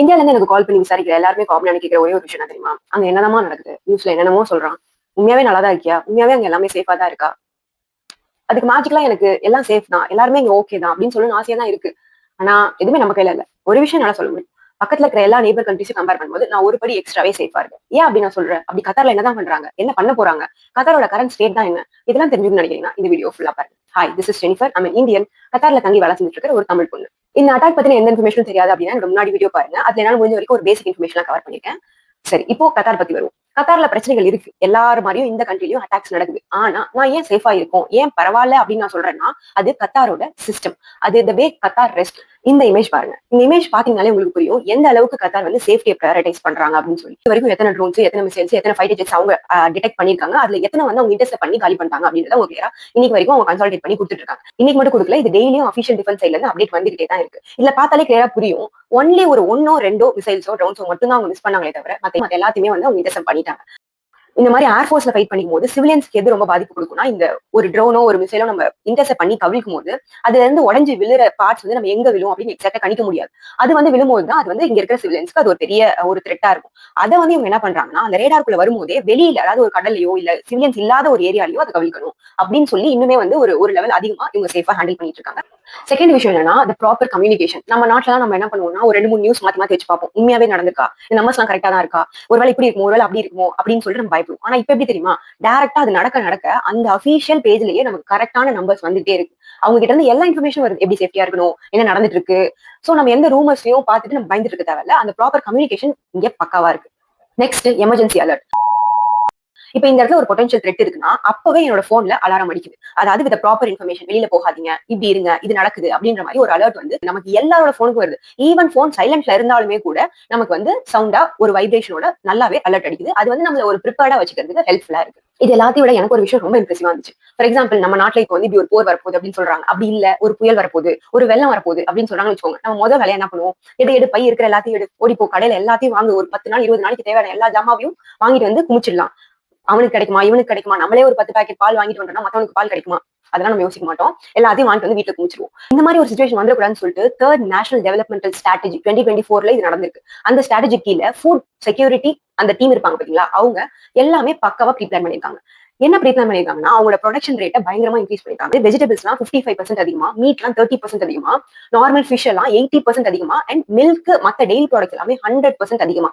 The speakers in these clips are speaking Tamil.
இந்தியால இருந்து எனக்கு கால் பண்ணி விசாரிக்கிற எல்லாருமே காமனா கேட்கிற ஒரே ஒரு விஷயம் என்ன தெரியுமா? அங்க என்னென்னமா நடக்குது? நியூஸ்ல என்னென்னமோ சொல்றான். உண்மையாவே நல்லா தான் இருக்கியா? உண்மையாவே அங்க எல்லாமே சேஃபா தான் இருக்கா? அதுக்கு மேஜிக்கலா எனக்கு எல்லாம் சேஃப் தான். எல்லாருமே இங்க ஓகே தான் அப்படின்னு சொல்லணும்னு ஆசையா தான் இருக்கு. ஆனா எதுவுமே நம்ம கையில இல்ல. ஒரு விஷயம் என்னால சொல்ல முடியும். பக்கத்துல இருக்கிற எல்லா நெய்பர் கண்ட்ரிஸையும் கம்பேர் பண்ணும்போது நான் ஒரு படி எக்ஸ்ட்ராவே சேஃபா இருக்கேன். ஏன் அப்படி நான் சொல்றேன்? அப்படி கத்தார்ல என்னதான் பண்றாங்க? என்ன பண்ண போறாங்க? கத்தாரோட கரண்ட் ஸ்டேட் தான் என்ன? இதெல்லாம் தெரிஞ்சுக்கணும்னு நினைக்கிறீங்கன்னா இந்த வீடியோ ஃபுல்லா பாருங்க. Hi, this is Jennifer. I'm Indian. கத்தார்ல தங்கி வேலை செஞ்சுட்டு இருக்கிற ஒரு தமிழ் பொண்ணு. இந்த அட்டாக் பத்தின எந்த இன்ஃபர்மேஷனும் தெரியாது அப்படின்னா என்னோட முன்னாடி வீடியோ பாருங்க. அதுல என்னால முடிஞ்ச வரைக்கும் ஒரு பேசிக் இன்ஃபர்மேஷன் கவர் பண்ணிருக்கேன். சரி, இப்போ கத்தார் பத்தி வருவோம். கத்தார்ல பிரச்சனைகள் இருக்கு. எல்லாரும் மாதிரியும் இந்த கண்ட்ரிலயும் அட்டாக்ஸ் நடக்குது. ஆனா நான் ஏன் சேஃபா இருக்கும், ஏன் பரவாயில்ல அப்படின்னு நான் சொல்றேன்னா, அது கத்தாரோட சிஸ்டம். அது த வே கத்தார் ரெஸ்ட். இந்த இமேஜ் பாருங்க. இந்த இமேஜ் பாத்தீங்கன்னாலே உங்களுக்கு புரியும் எந்த அளவுக்கு கத்தார் வந்து சேஃப்டியை ப்ரையாரிட்டைஸ் பண்றாங்க அப்படின்னு சொல்லி. இது வரைக்கும் எத்தனை ட்ரோன்ஸ், எத்தனை மிசைல்ஸ், எத்தனை ஃபைட்டர் ஜெட்ஸ் அவங்க டிடெக்ட் பண்ணிருக்காங்க, அதுல எத்தனை வந்து அவங்க இன்டர்செப்ட் பண்ணி காலி பண்ணிட்டாங்க அப்படின்றத ஒரு கிளியரா இன்னைக்கு வரைக்கும் அவங்க கன்சால்டேட் பண்ணி கொடுத்துட்டு இருக்காங்க. இன்னைக்கு மட்டும் கொடுக்கல, இது டெய்லியும் அஃபிஷியல் டிஃபென்ஸ் சைட்ல இருந்து அப்டேட் வந்துகிட்டே தான் இருக்கு. இதுல பார்த்தாலே கிளியரா புரியும். ஒன்லி ஒரு ஒன்னோ ரெண்டோ மிசைல்ஸோ ட்ரோன்ஸோ மட்டும் தான் அவங்க மிஸ் பண்ணாங்களே தவிர மத்த எல்லாத்தையுமே வந்து அவங்க இன்டர்செப்ட் பண்ணிட்டாங்க. இந்த மாதிரி ஏர்ஃபோர்ஸ்ல ஃபைட் பண்ணிக்கும் போது சிவிலியன்ஸ்க்கு எது ரொம்ப பாதிப்பு கொடுக்கும்னா, இந்த ஒரு ட்ரோனோ ஒரு மிசைலோ நம்ம இன்டர்செப்ட் பண்ணி கவிழ்க்கும் போது அதுல இருந்து உடஞ்சு விழுற பார்ட்ஸ் வந்து நம்ம எங்க விழும் அப்படின்னு எக்ஸாக்டா கணிக்க முடியாது. அது வந்து விழும்போது தான் அது வந்து இங்க இருக்கிற சிவிலியன்ஸ்க்கு அது ஒரு பெரிய ஒரு த்ரெட்டா இருக்கும். அதை வந்து இவங்க என்ன பண்றாங்கன்னா, அந்த ரேடாருக்குள்ள வரும்போதே வெளியில, அதாவது ஒரு கடல்லையோ இல்ல சிவிலியன்ஸ் இல்லாத ஒரு ஏரியாலையோ அதை கவிழ்க்கணும் அப்படின்னு சொல்லி இன்னுமே வந்து ஒரு ஒரு லெவல் அதிகமா இவங்க சேஃபா ஹேண்டில் பண்ணிட்டு இருக்காங்க. செகண்ட் விஷயம் என்னன்னா, அந்த ப்ராப்பர் கம்யூனிகேஷன். நம்ம நாட்டுல நம்ம என்ன பண்ணுவோம்னா, ஒரு 2, 3 நியூஸ் மாத்தி மாத்தி வச்சு பார்ப்போம். உண்மையாவே நடந்திருக்கா? இந்த நம்பர்ஸ் எல்லாம் கரெக்டா தான் இருக்கா? ஒருவேளை இப்படி இருக்குமோ, ஒருவேளை அப்படி இருக்குமோ அப்படின்னு சொல்லிட்டு நம்ம பயப்படுவோம். ஆனா இப்ப எப்படி தெரியுமா? டைரக்டா அது நடக்க நடக்க அந்த அபிஷியல் பேஜ்லயே நமக்கு கரெக்டான நம்பர்ஸ் வந்துட்டே இருக்கு. அவங்க கிட்ட இருந்து எல்லா இன்ஃபர்மேஷன் வருது. எப்படி சேஃப்டியா இருக்கணும், என்ன நடந்துட்டு இருக்கு. சோ நம்ம எந்த ரூமர்ஸையும் பார்த்துட்டு நம்ம பயந்துட்டு இருக்க தேவையில்ல. அந்த ப்ராப்பர் கம்யூனிகேஷன் இங்க பக்காவா இருக்கு. Next, emergency alert. இப்ப இந்த இடத்துல ஒரு பொட்டன்ஷியல் த்ரெட் இருக்குன்னா அப்பவே என்னோட போன்ல அலாரம் அடிக்குது. அதாவது வித் ப்ராப்பர் இன்ஃபர்மேஷன், வெளியில போகாதீங்க, இப்படி இருங்க, இது நடக்குது அப்படின்ற மாதிரி ஒரு அலர்ட் வந்து நமக்கு எல்லாரோட போனுக்கும் வருது. ஈவன் போன் சைலண்ட்ல இருந்தாலுமே கூட நமக்கு வந்து சவுண்டா ஒரு வைப்ரேஷனோட நல்லாவே அலர்ட் அடிக்குது. அது வந்து நம்மள ஒரு ப்ரிப்பேர்டா வச்சுக்கிறதுக்கு ஹெல்ப்ஃபுல்லா இருக்கு. இது எல்லாத்தையும் விட எனக்கு ஒரு விஷயம் ரொம்ப இம்ப்ரெசிவா இருந்துச்சு. ஃபார் எக்ஸாம்பிள், நம்ம நாட்டுல இப்போ வந்து இப்படி ஒரு போர் வரப்போகுது அப்படின்னு சொல்றாங்க. அப்படி இல்ல, ஒரு புயல் வரப்போகுது, ஒரு வெள்ளம் வரப்போகுது அப்படின்னு சொல்றாங்கன்னு வச்சுக்கோங்க. நம்ம முதல் வேலையை என்ன பண்ணுவோம்? எடு பை இருக்கிற எல்லாத்தையும் எடு, ஓடிப்போ கடையில எல்லாத்தையும் வாங்க, ஒரு 10 நாள் 20 நாளைக்கு தேவையான எல்லா ஜாமாவையும் வாங்கிட்டு வந்து குமிச்சிடலாம். அவனுக்கு கிடைக்குமா, இவனுக்கு கிடைக்குமா, நம்மளே ஒரு 10 பாக்கெட் பால் வாங்கிட்டு வந்தோம்னா மத்தவனுக்கு பால் கிடைக்குமா? அதெல்லாம் நம்ம யோசிக்க மாட்டோம். எல்லாத்தையும் வாங்கிட்டு வந்து வீட்டுல குமிச்சிருவோம். இந்த மாதிரி ஒரு சிச்சுவேஷன் வந்துடக்கூடாதுன்னு சொல்லிட்டு தேர்ட் நேஷனல் டெவலப்மெண்டல் ஸ்ட்ராட்டஜி 2024ல இது நடந்திருக்கு. அந்த ஸ்ட்ராட்டஜி கீழ ஃபுட் செக்யூரிட்டி அந்த டீம் இருப்பாங்க பாத்தீங்களா, அவங்க எல்லாமே பக்காவா ப்ரீ பிளான் பண்ணிருக்காங்க. என்ன ப்ரீ பிளான் பண்ணிருக்காங்கன்னா, அவங்களோட ப்ரொடக்ஷன் ரேட்டை பயங்கரமா இன்க்ரீஸ் பண்ணிருக்காங்க. வெஜிடபிள்ஸ்லாம் 55% அதிகமா, மீட்லாம் 30% அதிகமா, நார்மல் ஃபிஷ் எல்லாம் 80% அதிகமா, அண்ட் மில்க் மத்த டெய்லி ப்ராடக்ட்ஸ் எல்லாமே 100% அதிகமா.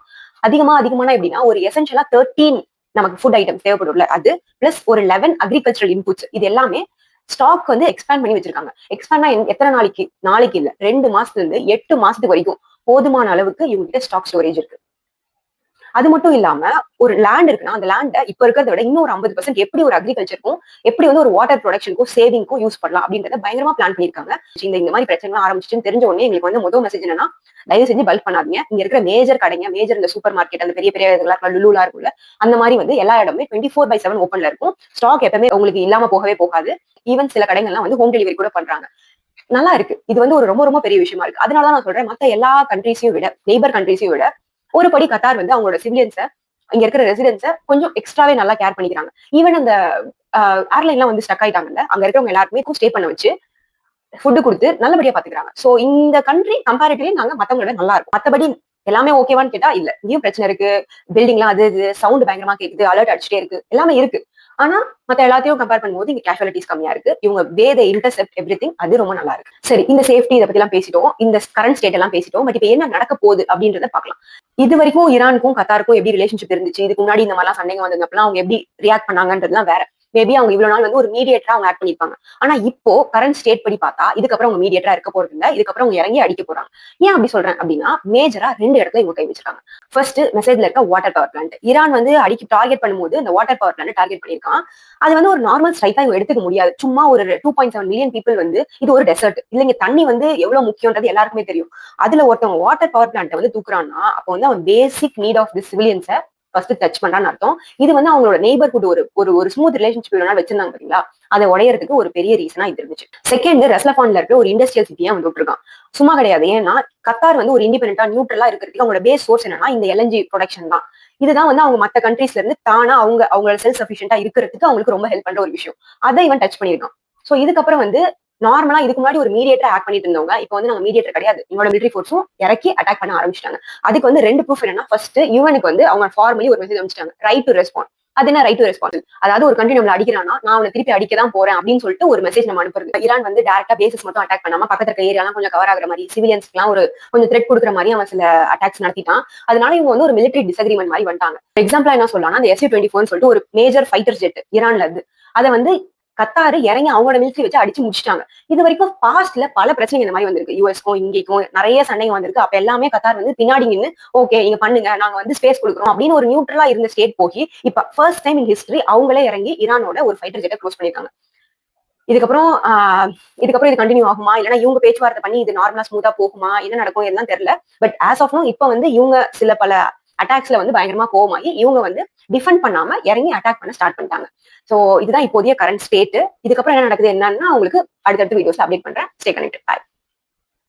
அதிகமானா எப்படின்னா, ஒரு எசென்ஷியலா 13 நமக்கு ஃபுட் ஐட்டம் தேவைப்படும்ல அது, பிளஸ் ஒரு 11 அக்ரிகல்ச்சரல் இன்புட்ஸ், இது எல்லாமே ஸ்டாக் வந்து எக்ஸ்பேண்ட் பண்ணி வச்சிருக்காங்க. எக்ஸ்பேண்ட்னா எத்தனை நாளைக்கு? நாளைக்கு இல்ல, 2 மாசத்துல இருந்து 8 மாசத்துக்கு வரைக்கும் போதுமான அளவுக்கு இவங்க கிட்ட ஸ்டாக் ஸ்டோரேஜ் இருக்கு. அது மட்டும் இல்லாம ஒரு லேண்ட் இருக்குன்னா அந்த லேண்ட இப்ப இருக்கிறத விட இன்னும் ஒரு 50% எப்படி ஒரு அக்ரிகல்ச்சருக்கும், எப்படி வந்து ஒரு வாட்டர் ப்ரொடக்ஷனுக்கும் சேவிங்க்கும் யூஸ் பண்ணலாம் அப்படின்றத பயங்கரமா பிளான் பண்ணிருக்காங்க. இந்த மாதிரி பிரச்சனை ஆரம்பிச்சுன்னு தெரிஞ்ச உடனே எங்களுக்கு வந்து முதல் மெசேஜ் என்னன்னா, தயவு செஞ்சு பல்க் பண்ணாதீங்க. இங்க இருக்கிற மேஜர் கடைங்க, மேஜர் இந்த சூப்பர் மார்க்கெட், அந்த பெரிய பெரிய இதெல்லாம் லுலுலா இருக்கும்ல, அந்த மாதிரி வந்து எல்லா இடமே 24/7 ஓப்பன்ல இருக்கும். ஸ்டாக் எப்பவுமே உங்களுக்கு இல்லாம போகவே போகாது. ஈவன் சில கடைகள்லாம் வந்து ஹோம் டெலிவரி கூட பண்றாங்க. நல்லா இருக்கு. இது வந்து ஒரு ரொம்ப ரொம்ப பெரிய விஷயமா இருக்கு. அதனாலதான் நான் சொல்றேன், மத்த எல்லா கண்ட்ரீஸையும் விட, நெய்பர் கண்ட்ரீஸையும் விட ஒரு படி கத்தார் வந்து அவங்களோட சிவிலியன்ஸ, இங்க இருக்கிற ரெசிடென்ட்ஸ கொஞ்சம் எக்ஸ்ட்ராவே நல்லா கேர் பண்ணிக்கிறாங்க. ஈவன் அந்த ஏர்லைன்லாம் வந்து ஸ்டக் ஆயிட்டாங்கல்ல, அங்க இருக்கிறவங்க எல்லாருக்குமே ஸ்டே பண்ண வச்சு ஃபுட் கொடுத்து நல்லபடியா பாத்துக்கிறாங்க. சோ இந்த கண்ட்ரி கம்பேரிட்டிவ்லி நாங்க மத்தவங்களோட நல்லா இருக்கும். மத்தபடி எல்லாமே ஓகேவான்னு கேட்டா இல்ல. இங்கேயும் பிரச்சனை இருக்கு. பில்டிங்லாம் அது இது சவுண்ட் பயங்கரமா கேக்குது, அலர்ட் அடிச்சுட்டே இருக்கு, எல்லாமே இருக்கு. ஆனா மத்த எல்லாத்தையும் கம்பேர் பண்ணும்போது இங்க கேஷுவாலிட்டிஸ் கம்மியா இருக்கு. இவங்க வே தே இன்டர்செப்ட் எவ்ரிதிங், அது ரொம்ப நல்லா இருக்கு. சரி, இந்த சேஃப்டி இத பத்தி எல்லாம் பேசிட்டோம், இந்த கரண்ட் ஸ்டேட் எல்லாம் பேசிட்டோம். பட் இப்ப என்ன நடக்க போகுது அப்படின்றத பாக்கலாம். இது வரைக்கும் ஈரானுக்கும் கத்தாருக்கும் எப்படி ரிலேஷன்ஷிப் இருந்துச்சு, இதுக்கு முன்னாடி இந்த மாதிரிலாம் சண்டைங்க வந்ததுப்பெல்லாம் அவங்க எப்படி ரியாக்ட் பண்ணாங்கன்றதுலாம் வேற. மேபி அவங்க இவ்வளவு நாள் வந்து ஒரு மீடியேட்டரா அவங்க ஆக்ட் பண்ணிருப்பாங்க. ஆனா இப்போ கரண்ட் ஸ்டேட் படி பார்த்தா இதுக்கப்புறம் அவங்க மீடியேட்டரா இருக்க போறது இல்ல. இதுக்கப்புறம் அவங்க இறங்கி அடிக்க போறாங்க. ஏன் அப்படி சொல்றேன் அப்படின்னா, மேஜரா 2 இடத்துல இவங்க கை வச்சிருக்காங்க. ஃபர்ஸ்ட், மெசேஜ்ல இருக்க வாட்டர் பவர் பிளான்ட். ஈரான் வந்து அடிக்க டார்கெட் பண்ணும்போது அந்த வாட்டர் பவர் பிளான்ட் டார்கெட் பண்ணிருக்கான். அது வந்து ஒரு நார்மல் ஸ்ட்ரைக்கா இவங்க எடுத்துக்க முடியாது. சும்மா ஒரு 2.7 மில்லியன் பீப்புள் வந்து இது ஒரு டெசர்ட் இல்லைங்க, தண்ணி வந்து எவ்வளவு முக்கியம்ன்றது எல்லாருக்குமே தெரியும். அதுல ஒருத்தவங்க வாட்டர் பவர் பிளான்ட் வந்து தூக்குறான்னா அப்போ வந்து அவன் பேசிக் நீட் ஆஃப் தி சிவிலியன்ஸை ஃபர்ஸ்ட் டச் பண்றான்னு அர்த்தம். இது வந்து அவங்களோட நெய்பர்ஹுட் ஒரு ஒரு ஒரு ஸ்மூத் ரிலேஷன்ஷிப் வச்சிருந்தாங்க பாத்தீங்களா, அதை உடையறதுக்கு ஒரு பெரிய ரீசனா இது இருந்துச்சு. செகண்ட், ரஸ்லஃபான்ல இருக்க ஒரு இண்டஸ்ட்ரியல் சிட்டியா வந்து விட்டுருக்கான். சும்மா கிடையாது. ஏன்னா கத்தார் வந்து ஒரு இண்டிபெண்டா நியூட்ரலா இருக்கிறதுக்கு அவங்களோட பேஸ் சோர்ஸ் என்னன்னா இந்த எல்என்ஜி ப்ரொடக்ஷன் தான். இதுதான் வந்து அவங்க மத்த கண்ட்ரீஸ்ல இருந்து தானா அவங்களோட செல்ஃப் சஃபிஷியன்டா இருக்கிறதுக்கு அவங்களுக்கு ரொம்ப ஹெல்ப் பண்ற ஒரு விஷயம். அதை இவன் டச் பண்ணிருக்கான். சோ இதுக்கப்புறம் வந்து நார்மலா இதுக்கு முன்னாடி ஒரு மீடியேட்டர் ஆக்ட் பண்ணிட்டு இருந்தவங்க இப்போ வந்து நாங்க மீடியேட்டர் கிடையாது, எங்களோட மிலிட்டரி ஃபோர்ஸும் இறக்கி அட்டாக் பண்ண ஆரம்பிச்சிட்டாங்க. அதுக்கு வந்து 2 ப்ரூஃப் என்னன்னா, ஃபர்ஸ்ட் யுஎனுக்கு வந்து அவங்க ஃபார்மலி ஒரு மெசேஜ் அனுப்பிச்சிட்டாங்க, ரைட் டு ரெஸ்பாண்ட். அது என்ன ரைட் டு ரெஸ்பான்ஸ்? அதாவது ஒரு கண்ட்ரி நம்மள அடிக்கிறானா, நான் அவனை திருப்பி அடிக்க தான் போறேன் அப்படின்னு சொல்லிட்டு ஒரு மெசேஜ் நம்ம அனுப்புறது. ஈரான் வந்து டைரக்டா பேசிஸ் மட்டும் அட்டாக் பண்ணாம பக்கத்துல இருக்க ஏரியாலாம் கொஞ்சம் கவர் ஆகுற மாதிரி, சிவிலியன்ஸ்க்குலாம் ஒரு கொஞ்சம் த்ரெட் கொடுக்குற மாதிரி அவன் சில அட்டாக்ஸ் நடத்திட்டான். அதனால இவங்க வந்து ஒரு மிலிட்டரி டிஸ்அக்ரிமெண்ட் மாதிரி வந்துட்டாங்க. எக்ஸாம்பிளா என்ன சொல்லலாம்னா, அந்த SU-24 சொல்லிட்டு ஒரு மேஜர் ஃபைட்டர் ஜெட் ஈரான்ல இருந்து, அதை வந்து கத்தாரு இறங்கி அவங்களோட மிலிட்டரி வச்சு அடிச்சு முடிச்சிட்டாங்க. இது வரைக்கும் பாஸ்ட்ல பல பிரச்சனைகள் இந்த மாதிரி வந்திருக்கு. யுஎஸ்க்கும் இங்கேக்கும் நிறைய சண்டைங்க வந்திருக்கு. அப்ப எல்லாமே கத்தார் வந்து பின்னாடி நின்று ஓகே நீங்க பண்ணுங்க, நாங்க வந்து ஸ்பேஸ் கொடுக்குறோம் அப்படின்னு ஒரு நியூட்ரலா இருந்த ஸ்டேட் போய் இப்ப ஃபர்ஸ்ட் டைம் இன் ஹிஸ்டரி அவங்களே இறங்கி ஈரானோட ஒரு ஃபைட்டர் ஜெட்டை க்ளோஸ் பண்ணிருக்காங்க. இதுக்கப்புறம் இதுக்கப்புறம் இது கண்டினியூ ஆகுமா, இல்லைன்னா இவங்க பேச்சுவார்த்தை பண்ணி இது நார்மலா ஸ்மூத்தா போகுமா, என்ன நடக்கும் எல்லாம் தெரியல. பட் ஆஸ் ஆஃப் நோ இப்ப வந்து இவங்க சில பல அட்டாக்ஸ்ல வந்து பயங்கரமா கோவமாகி இவங்க வந்து டிஃபெண்ட் பண்ணாம இறங்கி அட்டாக் பண்ண ஸ்டார்ட் பண்ணிட்டாங்க. சோ இதுதான் இப்போதைய கரண்ட் ஸ்டேட். இதுக்கப்புறம் என்ன நடக்குது என்னன்னா உங்களுக்கு அடுத்தடுத்த வீடியோஸ்ல அப்டேட் பண்றேன். Stay connected. பாய்.